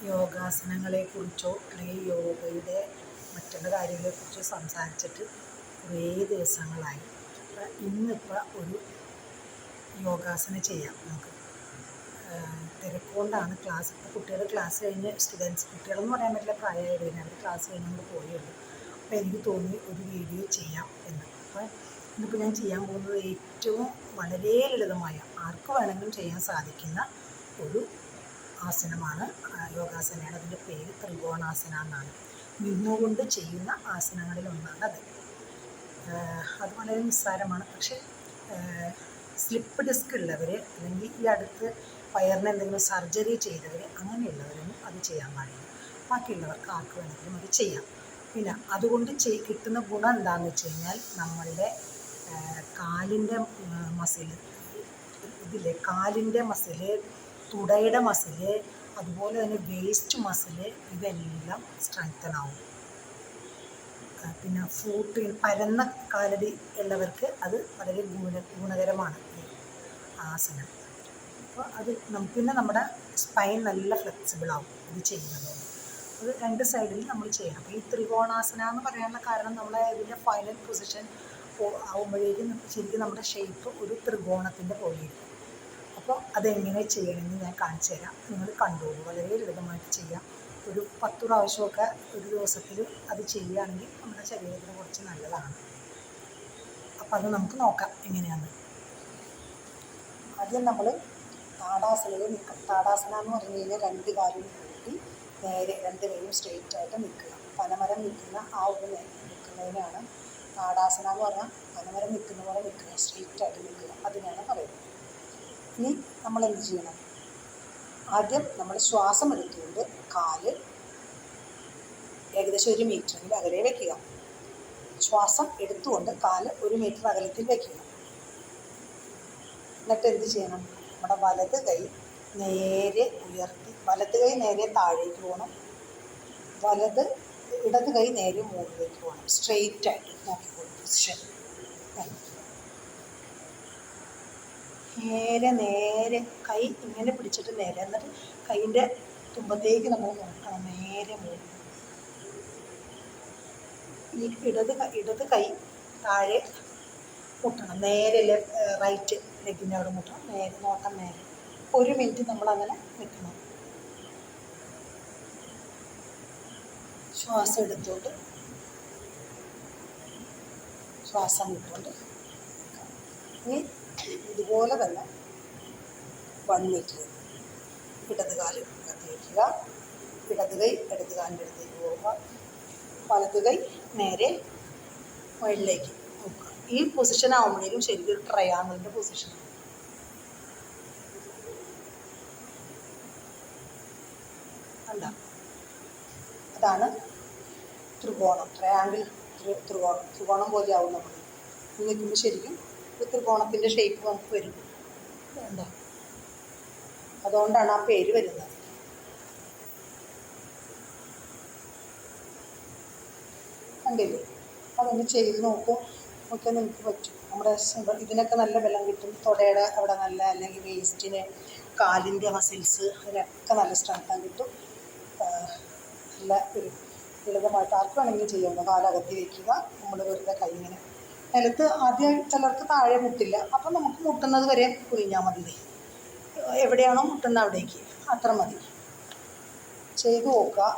യോഗാസനങ്ങളെക്കുറിച്ചോ അല്ലെങ്കിൽ യോഗയുടെ മറ്റുള്ള കാര്യങ്ങളെക്കുറിച്ചോ സംസാരിച്ചിട്ട് കുറേ ദിവസങ്ങളായി. ഇന്നിപ്പോൾ ഒരു യോഗാസനം ചെയ്യാം നമുക്ക്. തിരക്കുകൊണ്ടാണ് ക്ലാസ്, ഇപ്പോൾ കുട്ടികൾ ക്ലാസ് കഴിഞ്ഞ് സ്റ്റുഡൻസ്, കുട്ടികളെന്ന് പറയാൻ പറ്റില്ല, പ്രായമായവർ അവർ ക്ലാസ് കഴിഞ്ഞുകൊണ്ട് പോയുള്ളൂ. അപ്പോൾ എനിക്ക് തോന്നി ഒരു വീഡിയോ ചെയ്യാം എന്ന്. അപ്പോൾ ഇന്നിപ്പോൾ ഞാൻ ചെയ്യാൻ പോകുന്നത് ഏറ്റവും വളരെ ലളിതമായ ആർക്ക് വേണമെങ്കിലും ചെയ്യാൻ സാധിക്കുന്ന ഒരു ആസനമാണ്, യോഗാസനയാണ്. അതിൻ്റെ പേര് ത്രികോണാസന എന്നാണ്. നിന്നുകൊണ്ട് ചെയ്യുന്ന ആസനങ്ങളിൽ ഒന്നാണ് അത്. അത് വളരെ നിസ്സാരമാണ്. പക്ഷേ സ്ലിപ്പ് ഡിസ്ക് ഉള്ളവർ അല്ലെങ്കിൽ ഈ അടുത്ത് വയറിന് എന്തെങ്കിലും സർജറി ചെയ്തവർ അങ്ങനെയുള്ളവരൊന്നും അത് ചെയ്യാൻ പാടില്ല. ബാക്കിയുള്ളവർക്ക് ആർക്ക് വേണമെങ്കിലും അത് ചെയ്യാം. പിന്നെ അതുകൊണ്ട് കിട്ടുന്ന ഗുണം എന്താണെന്ന് വെച്ച് കഴിഞ്ഞാൽ നമ്മളുടെ കാലിൻ്റെ മസിൽ, ഇതിലെ കാലിൻ്റെ മസിൽ, തുടയുടെ മസിൽ, അതുപോലെ തന്നെ വേസ്റ്റ് മസിൽ, ഇതെല്ലാം സ്ട്രെങ്തൻ ആവും. പിന്നെ ഫൂട്ട്, പരന്ന കാലടി ഉള്ളവർക്ക് അത് വളരെ ഗുണകരമാണ് ഈ ആസനം. അപ്പോൾ അത് പിന്നെ നമ്മുടെ സ്പൈൻ നല്ല ഫ്ലെക്സിബിൾ ആവും ഇത് ചെയ്യുന്നതുകൊണ്ട്. അത് രണ്ട് സൈഡിൽ നമ്മൾ ചെയ്യണം. അപ്പോൾ ഈ ത്രികോണാസന എന്ന് പറയാനുള്ള കാരണം നമ്മളെ ഇതിൻ്റെ ഫൈനൽ പൊസിഷൻ ആവുമ്പോഴേക്കും ശരിക്കും നമ്മുടെ ഷേപ്പ് ഒരു ത്രികോണത്തിൻ്റെ പോലെ ഇരിക്കും. അപ്പോൾ അതെങ്ങനെ ചെയ്യണമെന്ന് ഞാൻ കാണിച്ചു തരാം. നിങ്ങൾ കണ്ടോളൂ. വളരെ ലളിതമായിട്ട് ചെയ്യാം. ഒരു 10 പ്രാവശ്യമൊക്കെ ഒരു ദിവസത്തിൽ അത് ചെയ്യുകയാണെങ്കിൽ നമ്മുടെ ശരീരത്തിന് കുറച്ച് നല്ലതാണ്. അപ്പോൾ അത് നമുക്ക് നോക്കാം എങ്ങനെയാണ്. ആദ്യം നമ്മൾ താടാസനയിൽ നിൽക്കണം. താടാസന എന്ന് പറഞ്ഞു കഴിഞ്ഞാൽ 2 കാലും കൂട്ടി നേരെ 2 കൈയും സ്ട്രെയിറ്റ് ആയിട്ട് നിൽക്കുക. പനമരം നിൽക്കുന്ന ആ ഒരു നിൽക്കുന്നതിനാണ് താടാസന എന്ന് പറഞ്ഞാൽ. പനമരം നിൽക്കുന്ന പോലെ നിൽക്കുക, സ്ട്രെയിറ്റ് ആയിട്ട് നിൽക്കുക, അതിനാണ് പറയുന്നത്. ഇനി നമ്മൾ എന്ത് ചെയ്യണം? ആദ്യം നമ്മൾ ശ്വാസം എടുത്തുകൊണ്ട് കാല് ഏകദേശം 1 മീറ്ററിൽ അകലെ വയ്ക്കുക. ശ്വാസം എടുത്തുകൊണ്ട് കാല് 1 മീറ്റർ അകലത്തിൽ വയ്ക്കുക. എന്നിട്ട് എന്ത് ചെയ്യണം? നമ്മുടെ വലത് കൈ നേരെ ഉയർത്തി, വലത് കൈ നേരെ താഴേക്ക് പോകണം, ഇടത് കൈ നേരെ മുകളിലേക്ക് പോകണം. സ്ട്രെയിറ്റ് ആയിട്ട് നോക്കിക്കോളും പൊസിഷൻ. നേരെ കൈ ഇങ്ങനെ പിടിച്ചിട്ട് നേരെ, എന്നിട്ട് കൈയിൻ്റെ തുമ്പത്തേക്ക് നമ്മൾ നോക്കണം, നേരെ മുകളിൽ. ഈ ഇടത് കൈ താഴെ മുട്ടണം, നേരെ റൈറ്റ് ലെഗിൻ്റെ അവിടെ മുട്ടണം, നേരെ നോട്ടം നേരെ. 1 മിനിറ്റ് നമ്മളങ്ങനെ നിൽക്കണം. ശ്വാസം എടുത്തുകൊണ്ട് ശ്വാസം വിട്ടുകൊണ്ട്. ഇനി ഇതുപോലെ തന്നെ 1 മിനിറ്റ് ഇടത് കാല് അകത്ത് വയ്ക്കുക, ഇടത് കൈ ഇടത് കാലിൻ്റെ അടുത്തേക്ക് പോവുക, വലത് കൈ നേരെ മുകളിലേക്ക് നോക്കുക. ഈ പൊസിഷൻ ആകുമ്പോഴേക്കും ശരിക്കും ഒരു ട്രയാങ്കിളിൻ്റെ പൊസിഷനാണ്. അല്ല, അതാണ് ത്രികോണം. ട്രയാങ്കിൾ ത്രികോണം പോലെ ആവും നമ്മൾ നിൽക്കുമ്പോൾ. ശരിക്കും ഒരു ത്രികോണത്തിൻ്റെ ഷേപ്പ് നമുക്ക് വരും. എന്താ, അതുകൊണ്ടാണ് ആ പേര് വരുന്നത്. കണ്ടില്ലേ? അതൊന്ന് ചെയ്ത് നോക്കും, ഒക്കെ നിങ്ങൾക്ക് പറ്റും. നമ്മുടെ ഇതിനൊക്കെ നല്ല ബലം കിട്ടും. തുടയുടെ അവിടെ നല്ല, അല്ലെങ്കിൽ വേസ്റ്റിന്, കാലിൻ്റെ മസിൽസ്, അതിനൊക്കെ നല്ല സ്ട്രെങ്തൻ കിട്ടും. നല്ല ഒരു ലളിതമായിട്ട് ആർക്ക് വേണമെങ്കിലും ചെയ്യാം. കാലകത്തി വയ്ക്കുക, നമ്മൾ വെറുതെ കൈ ഇങ്ങനെ നിലത്ത്. ആദ്യം ചിലർക്ക് താഴെ മുട്ടില്ല, അപ്പം നമുക്ക് മുട്ടുന്നത് വരെ കുനിഞ്ഞാൽ മതി. എവിടെയാണോ മുട്ടുന്നത് അവിടേക്ക് അത്ര മതി. ചെയ്ത് നോക്കുക.